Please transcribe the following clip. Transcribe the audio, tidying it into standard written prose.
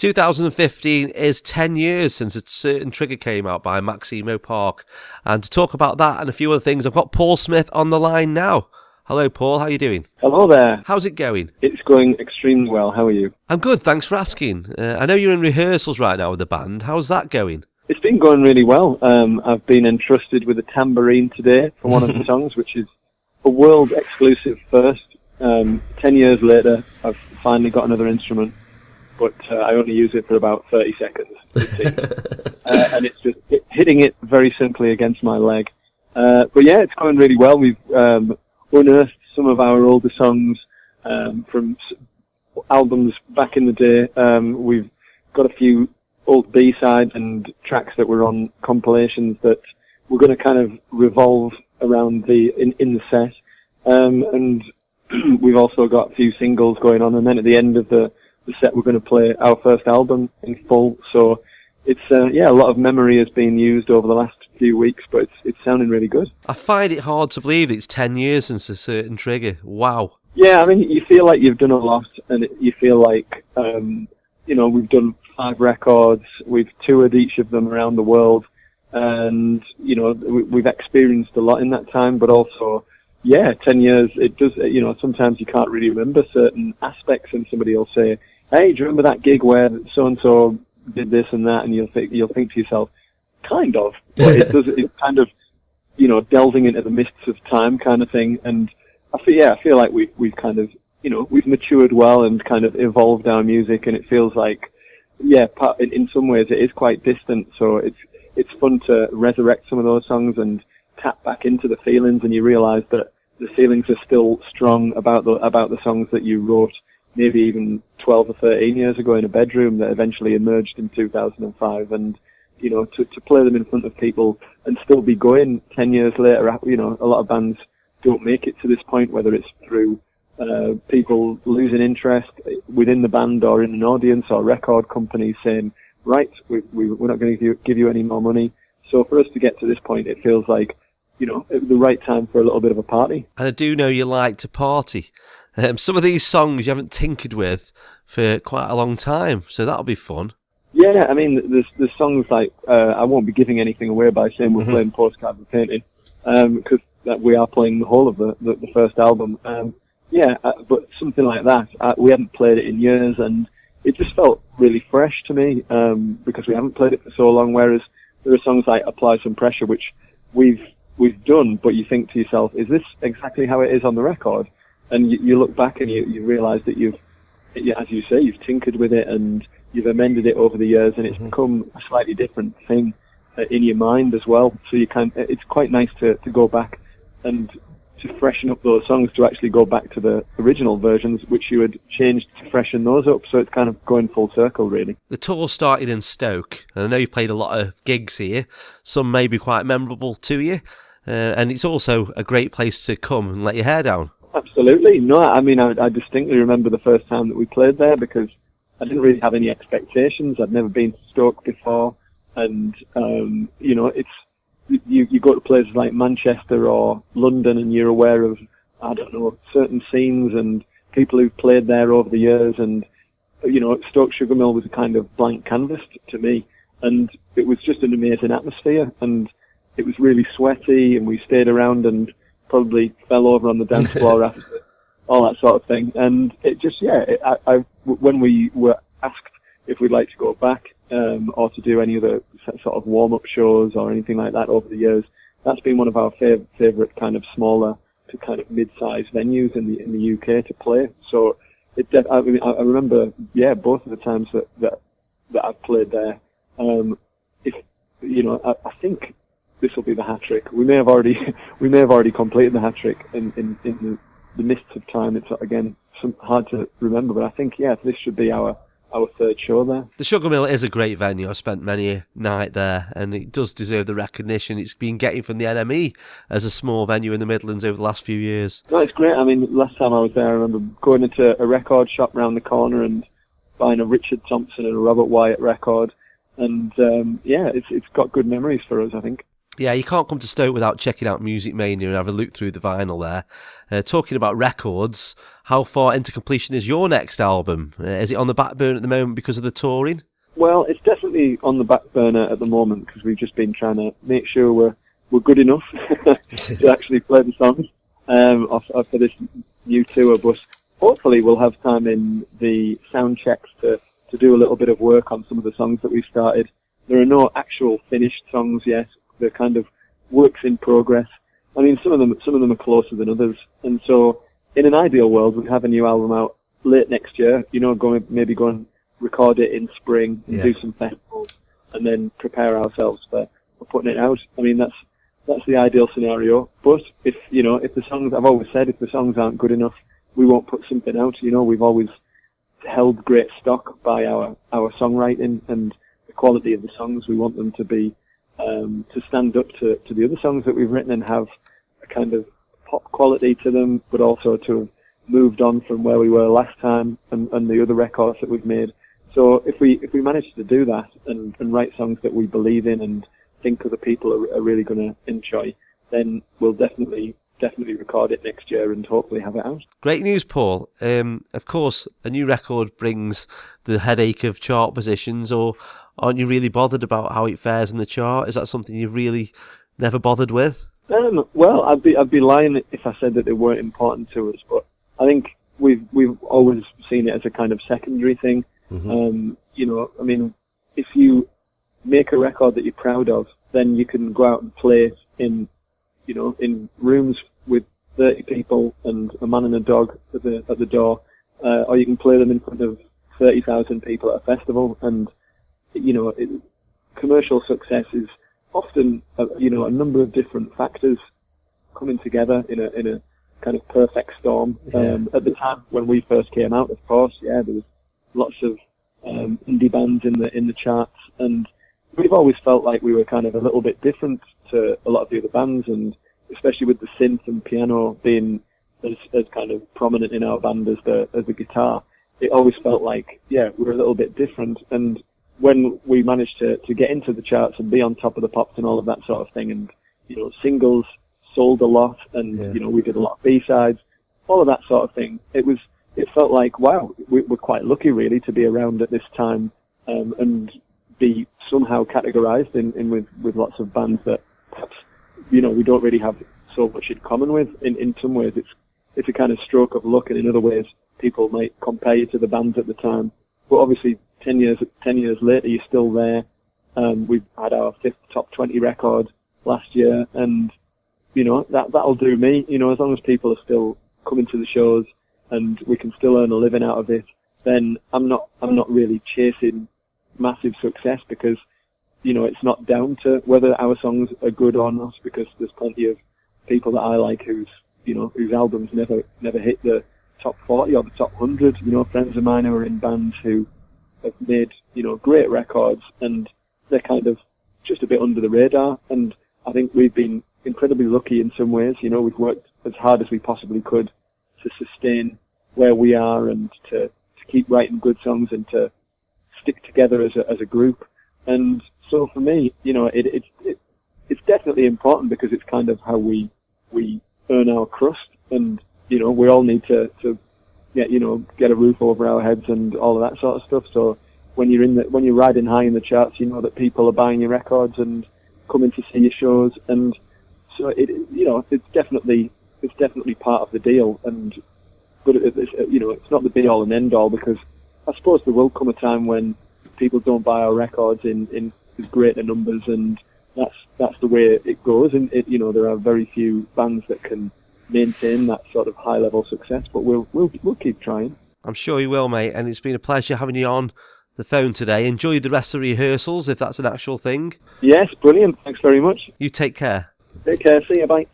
2015 is 10 years since A Certain Trigger came out by Maximo Park. And to talk about that and a few other things, I've got Paul Smith on the line now. Hello, Paul. How are you doing? Hello there. How's it going? It's going extremely well. How are you? I'm good. Thanks for asking. I know you're in rehearsals right now with the band. How's that going? It's been going really well. I've been entrusted with a tambourine today for one of the songs, which is a world exclusive first. 10 years later, I've finally got another instrument, but I only use it for about 30 seconds. And it's just hitting it very simply against my leg. But yeah, it's going really well. We've unearthed some of our older songs from albums back in the day. We've got a few old B-sides and tracks that were on compilations that we're going to kind of revolve around in the set. And we've also got a few singles going on, and then at the end of the set we're going to play our first album in full. So it's a lot of memory has been used over the last few weeks, but it's sounding really good. I find it hard to believe it's 10 years since A Certain Trigger. Wow. Yeah, I mean, you feel like you've done a lot, and you feel like we've done 5 records, we've toured each of them around the world, and we've experienced a lot in that time. But also, 10 years, it does, sometimes you can't really remember certain aspects, and somebody will say, hey, do you remember that gig where so-and-so did this and that? And you'll think to yourself, kind of, but it's kind of, delving into the mists of time kind of thing. And I feel like we've kind of, we've matured well and kind of evolved our music, and it feels like, in some ways it is quite distant. So it's fun to resurrect some of those songs and tap back into the feelings, and you realise that the feelings are still strong about the songs that you wrote maybe even 12 or 13 years ago in a bedroom that eventually emerged in 2005. And to play them in front of people and still be going 10 years later, a lot of bands don't make it to this point, whether it's through people losing interest within the band or in an audience, or record companies saying, right, we're not going to give you any more money. So for us to get to this point, it feels like, the right time for a little bit of a party. And I do know you like to party. Some of these songs you haven't tinkered with for quite a long time, so that'll be fun. Yeah, I mean, there's songs like, I won't be giving anything away by saying we're playing Postcard and Painting, because we are playing the whole of the first album. But something like that, we haven't played it in years, and it just felt really fresh to me, because we haven't played it for so long, whereas there are songs like Apply Some Pressure, which we've done, but you think to yourself, is this exactly how it is on the record? And you look back and you realise that as you say, you've tinkered with it and you've amended it over the years, and it's become a slightly different thing in your mind as well. So it's quite nice to go back and to freshen up those songs, to actually go back to the original versions, which you had changed to freshen those up. So it's kind of going full circle, really. The tour started in Stoke, and I know you've played a lot of gigs here. Some may be quite memorable to you, and it's also a great place to come and let your hair down. Absolutely. No, I mean, I distinctly remember the first time that we played there, because I didn't really have any expectations. I'd never been to Stoke before, and it's you go to places like Manchester or London, and you're aware of, I don't know, certain scenes and people who've played there over the years, and Stoke Sugarmill was a kind of blank canvas to me, and it was just an amazing atmosphere, and it was really sweaty, and we stayed around and probably fell over on the dance floor after, all that sort of thing. And it just, when we were asked if we'd like to go back, or to do any other sort of warm-up shows or anything like that over the years, that's been one of our favourite kind of smaller to kind of mid-sized venues in the UK to play. So I remember, both of the times that I've played there. I think this will be the hat trick. We may have already completed the hat trick in the mists of time. It's again hard to remember, but I think this should be our third show there. The Sugarmill is a great venue. I've spent many a night there, and it does deserve the recognition it's been getting from the NME as a small venue in the Midlands over the last few years. No, it's great. I mean, last time I was there, I remember going into a record shop round the corner and buying a Richard Thompson and a Robert Wyatt record, and it's got good memories for us, I think. Yeah, you can't come to Stoke without checking out Music Mania and have a look through the vinyl there. Talking about records, how far into completion is your next album? Is it on the back burner at the moment because of the touring? Well, it's definitely on the back burner at the moment because we've just been trying to make sure we're good enough to actually play the songs for this new tour. But hopefully we'll have time in the sound checks to do a little bit of work on some of the songs that we've started. There are no actual finished songs yet. They're kind of works in progress. I mean, some of them are closer than others. And so, in an ideal world, we'd have a new album out late next year. You know, go and record it in spring and do some festivals, and then prepare ourselves for putting it out. I mean, that's the ideal scenario. But if the songs, I've always said, if the songs aren't good enough, we won't put something out. You know, we've always held great stock by our songwriting and the quality of the songs. We want them to be to stand up to the other songs that we've written and have a kind of pop quality to them, but also to have moved on from where we were last time and the other records that we've made. So if we manage to do that and write songs that we believe in and think other people are really going to enjoy, then we'll definitely record it next year and hopefully have it out. Great news, Paul. Of course, a new record brings the headache of chart positions, or aren't you really bothered about how it fares in the chart? Is that something you've really never bothered with? Well, I'd be lying if I said that they weren't important to us, but I think we've always seen it as a kind of secondary thing. Mm-hmm. I mean, if you make a record that you're proud of, then you can go out and play it in rooms with 30 people and a man and a dog at the door, or you can play them in front of 30,000 people at a festival. And commercial success is often a number of different factors coming together in a kind of perfect storm. At the time when we first came out, of course, there was lots of indie bands in the charts, and we've always felt like we were kind of a little bit different to a lot of the other bands, and especially with the synth and piano being as kind of prominent in our band as the guitar, it always felt like we're a little bit different. And when we managed to get into the charts and be on top of the pops and all of that sort of thing, and singles sold a lot, and we did a lot of B-sides, all of that sort of thing, it felt like, wow, we're quite lucky really to be around at this time and be somehow categorized in with lots of bands that perhaps we don't really have so much in common with. In some ways it's a kind of stroke of luck, and in other ways people might compare you to the bands at the time. But obviously 10 years later you're still there. We've had our 5th top 20 record last year, and that'll do me. As long as people are still coming to the shows and we can still earn a living out of it, then I'm not really chasing massive success, because it's not down to whether our songs are good or not, because there's plenty of people that I like whose albums never hit the top 40 or the top 100. Friends of mine who are in bands who have made great records, and they're kind of just a bit under the radar. And I think we've been incredibly lucky in some ways. We've worked as hard as we possibly could to sustain where we are and to keep writing good songs and to stick together as a group. And so for me, it's definitely important, because it's kind of how we earn our crust, and we all need to get a roof over our heads and all of that sort of stuff. So when you're riding high in the charts, that people are buying your records and coming to see your shows, and so it's definitely part of the deal. But it's not the be all and end all, because I suppose there will come a time when people don't buy our records in as greater numbers, and that's the way it goes. And there are very few bands that can maintain that sort of high level success, but we'll keep trying. I'm sure you will, mate, and it's been a pleasure having you on the phone today. Enjoy the rest of the rehearsals, if that's an actual thing. Yes, brilliant. Thanks very much. You take care. Take care. See you. Bye.